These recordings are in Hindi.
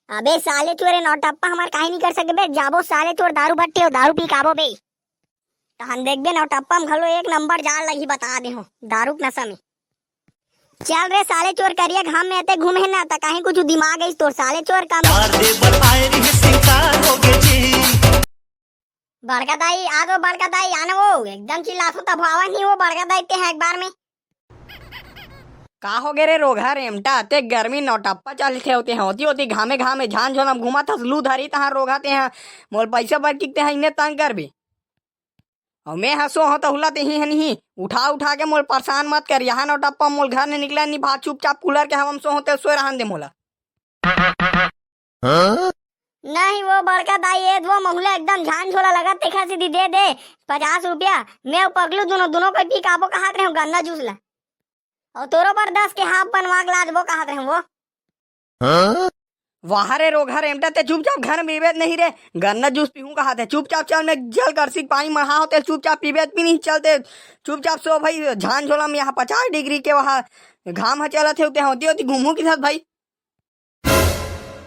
अबे साले चोरे नौटप्पा हमार काहे नहीं कर सके बे। जाबो साले चोर दारू भट्टी हो, दारू पी काबो बे। तो हम देख बे नौटप्पा हम घलो एक नंबर जान लगी बता दे हो दारू के नशा में। चल रे साले चोर करिया घाम में आते घूमे ना तो कहीं कुछ दिमाग है तोर साले चोर काम। बड़का दाई आ दो, बड़का दाई आना। वो एकदम चिल्लातो तब हवा नहीं वो बड़का दाई ते हैं एक बार में। का हो गे रे रोघा रेमटा ते गर्मी नौटप्पा चलते होते हैं होती होती घामे घामे झान झोन हम घुमा था लू धरी तहां रोगाते हैं मोल पैसा बर किकते हैं इन्हें तंग करबे। और मैं हंसो हो तो हुलाते ही है नहीं उठा उठा के मोल परेशान मत कर। यहाँ नौटप्पा मोल घर ने निकला नहीं भाग चुपचाप कूलर के हम सो होते सो रहन दे मोला। नहीं वो बड़का दाई है वो महुला एकदम झान झोला लगा देखा सीधी दे दे 50 रुपया। मैं पगलू दोनों दोनों को पी काबो कहा रहे गन्ना जूस ला और तोरो पर 10 के हाफ बनवा ला वो कहा रहे वो। वाह रे रोघा रेमटा ते चुपचाप घर में पीबेत नहीं रे गन्ना जूस पीहूं कहा थे चुपचाप चल मैं जल कर सी पानी मढ़ा होते चुपचाप पीबेत भी नहीं चलते चुपचाप सो भाई झान झोला में यहाँ 50 डिग्री के वहाँ घाम ह चलत होते होती होती घूमू के साथ भाई।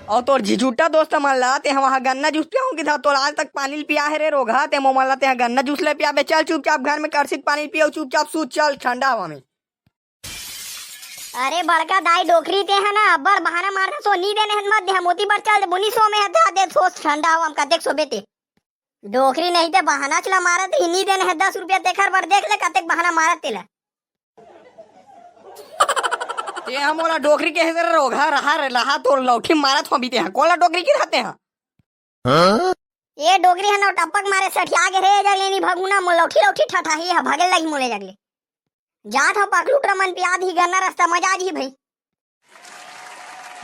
और तोर झिझुटा दोस्त मन लाते हैं वहाँ गन्ना जूस पियाऊं की था तोर आज तक पानी पिया है रे रोघा ते मोह मन लाते हैं गन्ना जूस ले पिया बे। चल चुपचाप घर में करसिक पानी पियो चुपचाप सूत चल ठंडा हवा में। अरे बड़का दाई डोकरी ते है ना अब्बर बहाना मारता सो नी देने मत दे मोती पर चल बुनी सो में हटा दे सो ठंडा हवा हम कतेक सो बेते डोकरी नहीं ते बहाना चला मारत ही नी देने है 10 रुपया देखर पर देख ले कतेक बहाना मारत तेला। ते हम ओला डोकरी के हेसर रोघा रहा तो लौठी मारत हो बीते हैं कोला डोकरी की रहते हैं। ये डोकरी है ना टपक मारे सठिया के रे जगले नी भगुना मो लौठी लौठी ठठाही है भागे लगी मोले जगले जात हो पकलू ट्रमन पियाद ही गन्ना रास्ता मजा जी भाई।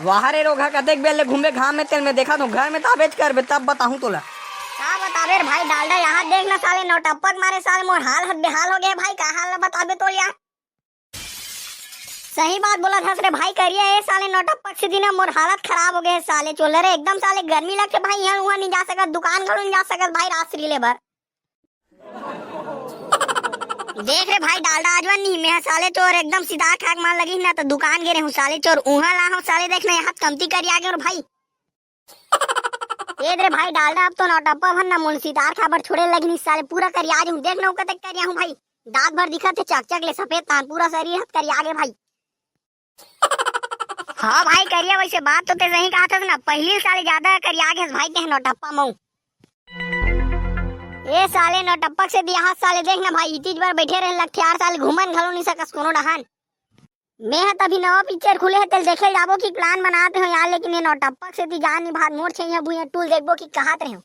वाह रे रोघा कतेक बेले घूमे घाम में तेल में देखा तो घर में ताबेज कर बे तब बताऊं तोला का बताबे भाई डालडा यहाँ देखना साले नौटप्पक मारे साले मोर हाल हद बेहाल हो गए भाई का हाल बताबे तो यार। सही बात बोला था रे भाई करिए ये साले नौटप्पक से दिन मोर हालत खराब हो गए साले चोले रे एकदम साले गर्मी लगते भाई यहाँ वहाँ नहीं जा सकत दुकान घरों नहीं जा सकत भाई रात से ले भर। देख रे भाई डालडा आजवन नहीं मैं साले चोर एकदम सीधा खाक मार लगी ना तो दुकान गिरे हूँ साले चोर उहा ला हूँ साले देखना यहाँ कमती करी आ गए और भाई। ये रे भाई डालडा अब तो नौटप्पा भर मुल सितार खबर छोड़े लगी साले पूरा करी आज हूँ देखना कतक करिया हूँ भाई दांत भर दिखा थे चक चक ले सफेद तान पूरा शरीर हथ करी आगे भाई। हाँ भाई करिया वैसे बात तो ते सही कहा था ना पहली साले ज्यादा करी आगे भाई के नौटप्पा मऊ ए साले नौटप्पक से दिया हाथ साले देखना भाई इतीज बार बैठे रहे लगते 4 साल घूमन घलो नहीं सकस कोनो डहान। मैं तभी नवा पिक्चर खुले है तेल देखे जाबो की प्लान बनाते हो यार लेकिन ये नौटप्पक से दी जान नहीं भात मोर छे भूया टूल देखबो की कहत रहे हो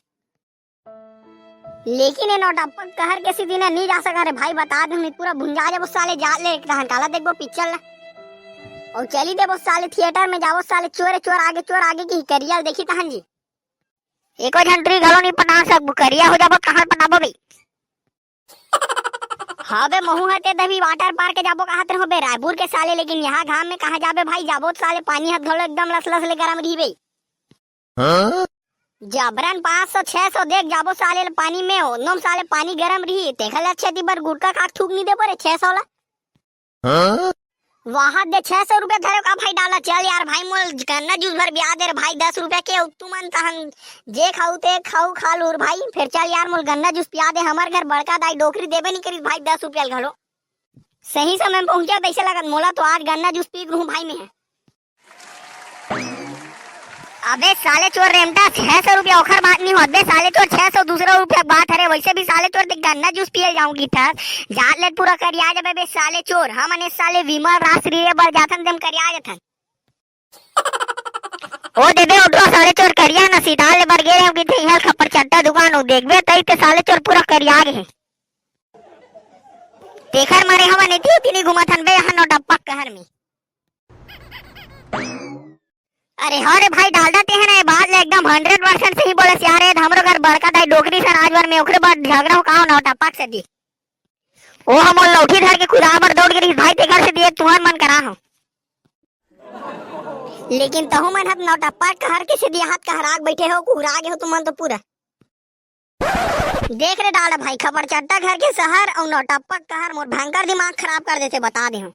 लेकिन ये नौटप्पक कहर के सीधी नहीं जा सका रे भाई बता दे नहीं पूरा भुंजा जाबो साले जा ले कहन काला देखबो पिक्चर ला और चली देबो साले थिएटर में जाबो साले चोर चोर आगे की करिया देखी तहन जी एको झंट्री घलो नहीं पना सकबो करिया हो जाबो कहां पनाबो बे। हाँ बे महू हते तभी वाटर पार्क के जाबो कहां रहो बे रायपुर के साले लेकिन यहाँ घाम में कहां जाबे भाई जाबो साले पानी हाथ घलो एकदम लस लस ले गरम रही बे। जबरन 500-600 देख जाबो साले पानी में हो नम साले पानी गरम रही देखल अच्छे दी बर गुटका खाक थूक नहीं दे परे 600 ला वहां दे 600 रुपया धरे का भाई डाला चल यार भाई मोल गन्ना जूस भर ब्याह दे भाई 10 रुपया के तुमन तहन जे खाऊ ते खाऊ खा लूर भाई फिर चल यार मोल गन्ना जूस पिया दे हमार घर बड़का दाई डोकरी देबे नहीं करी भाई 10 रुपया घलो सही समय में पहुंचा पैसे लगत मोला तो आज गन्ना जूस पी लूं भाई में। अबे साले चोर रेमटा 600 रुपया ओखर बात नहीं होत बे साले चोर 600 दूसरा रुपया बात है वैसे भी साले चोर देख गन्ना जूस पिए जाऊंगी था जात ले पूरा करिया जाबे बे साले चोर हम अने साले विमल राष्ट्रीय बर जाथन देम करिया जाथन ओ देबे उठो साले चोर करिया ना सीधा ले बर गे हम किथे हल खपर चट्टा दुकान हो देखबे तई के साले चोर पूरा करिया गे देखर मारे हम ने नहीं घुमा थन बे यहाँ नौटप्पा कहर में। अरे हाँ रे भाई डालडा ते है ना बात ले एकदम 100% सही बोले यार है हमरो घर बड़का दाई डोकरी से आज बार में ओकरे बाद झगड़ा हो काओ नौटप्पा से दी ओ हम लौठी धर के खुदा पर दौड़ के भाई ते घर से दिए तुहन मन करा हो लेकिन तहु मन हत नौटप्पा कहर के से दिया हाथ कहराग बैठे हो कुहरा गे हो तुमन तो पूरा देख रे डालडा भाई खबर चट्टा घर के शहर और नौटप्पा कहर मोर भयंकर दिमाग खराब कर देते बता दे हूं।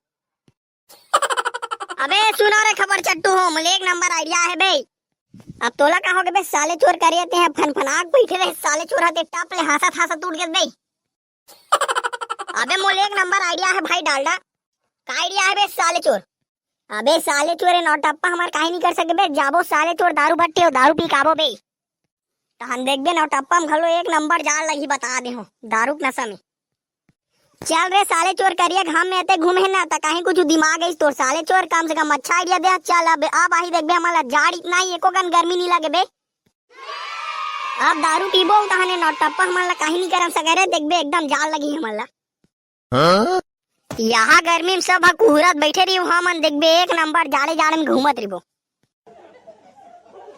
अबे सुनो रे खबर चट्टू हो मुझे एक नंबर आइडिया है बे अब तोला का हो गए बे साले चोर करिए हैं फनफनाक बैठे रहे साले चोर हते टप ले हासत हासत उठ गए बे। अबे मोले एक नंबर आइडिया है भाई डालडा। का आइडिया है बे साले चोर? अबे साले चोर नौटप्पा हमार काहे नहीं कर सके बे, जाबो साले चोर दारू बट्टे हो दारू पी काबो बे। तो हम देख बे नौटप्पा हम घलो एक नंबर जाल लगी बता दे हो दारू के नशा में। चल रे साले चोर करिए घाम में आते घूमे ना तो कहीं कुछ दिमाग है तोर साले चोर कम से कम अच्छा आइडिया दे। चल अब आई देख बे हमारा जाड़ इतना ही एको गन गर्मी नहीं लगे बे। अब दारू पीबो तहने नौटप्पा हमारा कहीं नहीं करम सके रे, देख बे एकदम जाल लगी हमारा। यहाँ गर्मी में सब कुहरत बैठे रही हमन देख बे एक नंबर जाड़े जाड़े में घूमत रही।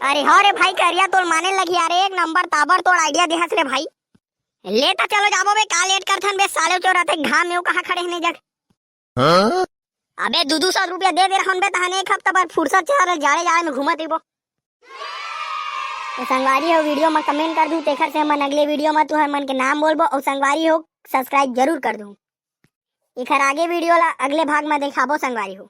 अरे हो रे भाई करिया तोर माने लगी अरे एक नंबर ताबर तोड़ आइडिया देहस रे भाई। लेता चलो जाबो बे का लेट करथन बे साले चोर आते घाम में कहां खड़े ने जग। अबे 200 रुपया दे रहन बे तहने एक हफ्ता बाद फुर्सत से जाड़े जाड़े में घूमत रही। तो संगवारी हो वीडियो में कमेंट कर दूं तेखर से मन अगले वीडियो में तुहर मन के नाम बोलबो और संगवारी हो सब्सक्राइब जरूर कर दूं। इखर आगे वीडियो ला अगले भाग में दिखाबो संगवारी हो।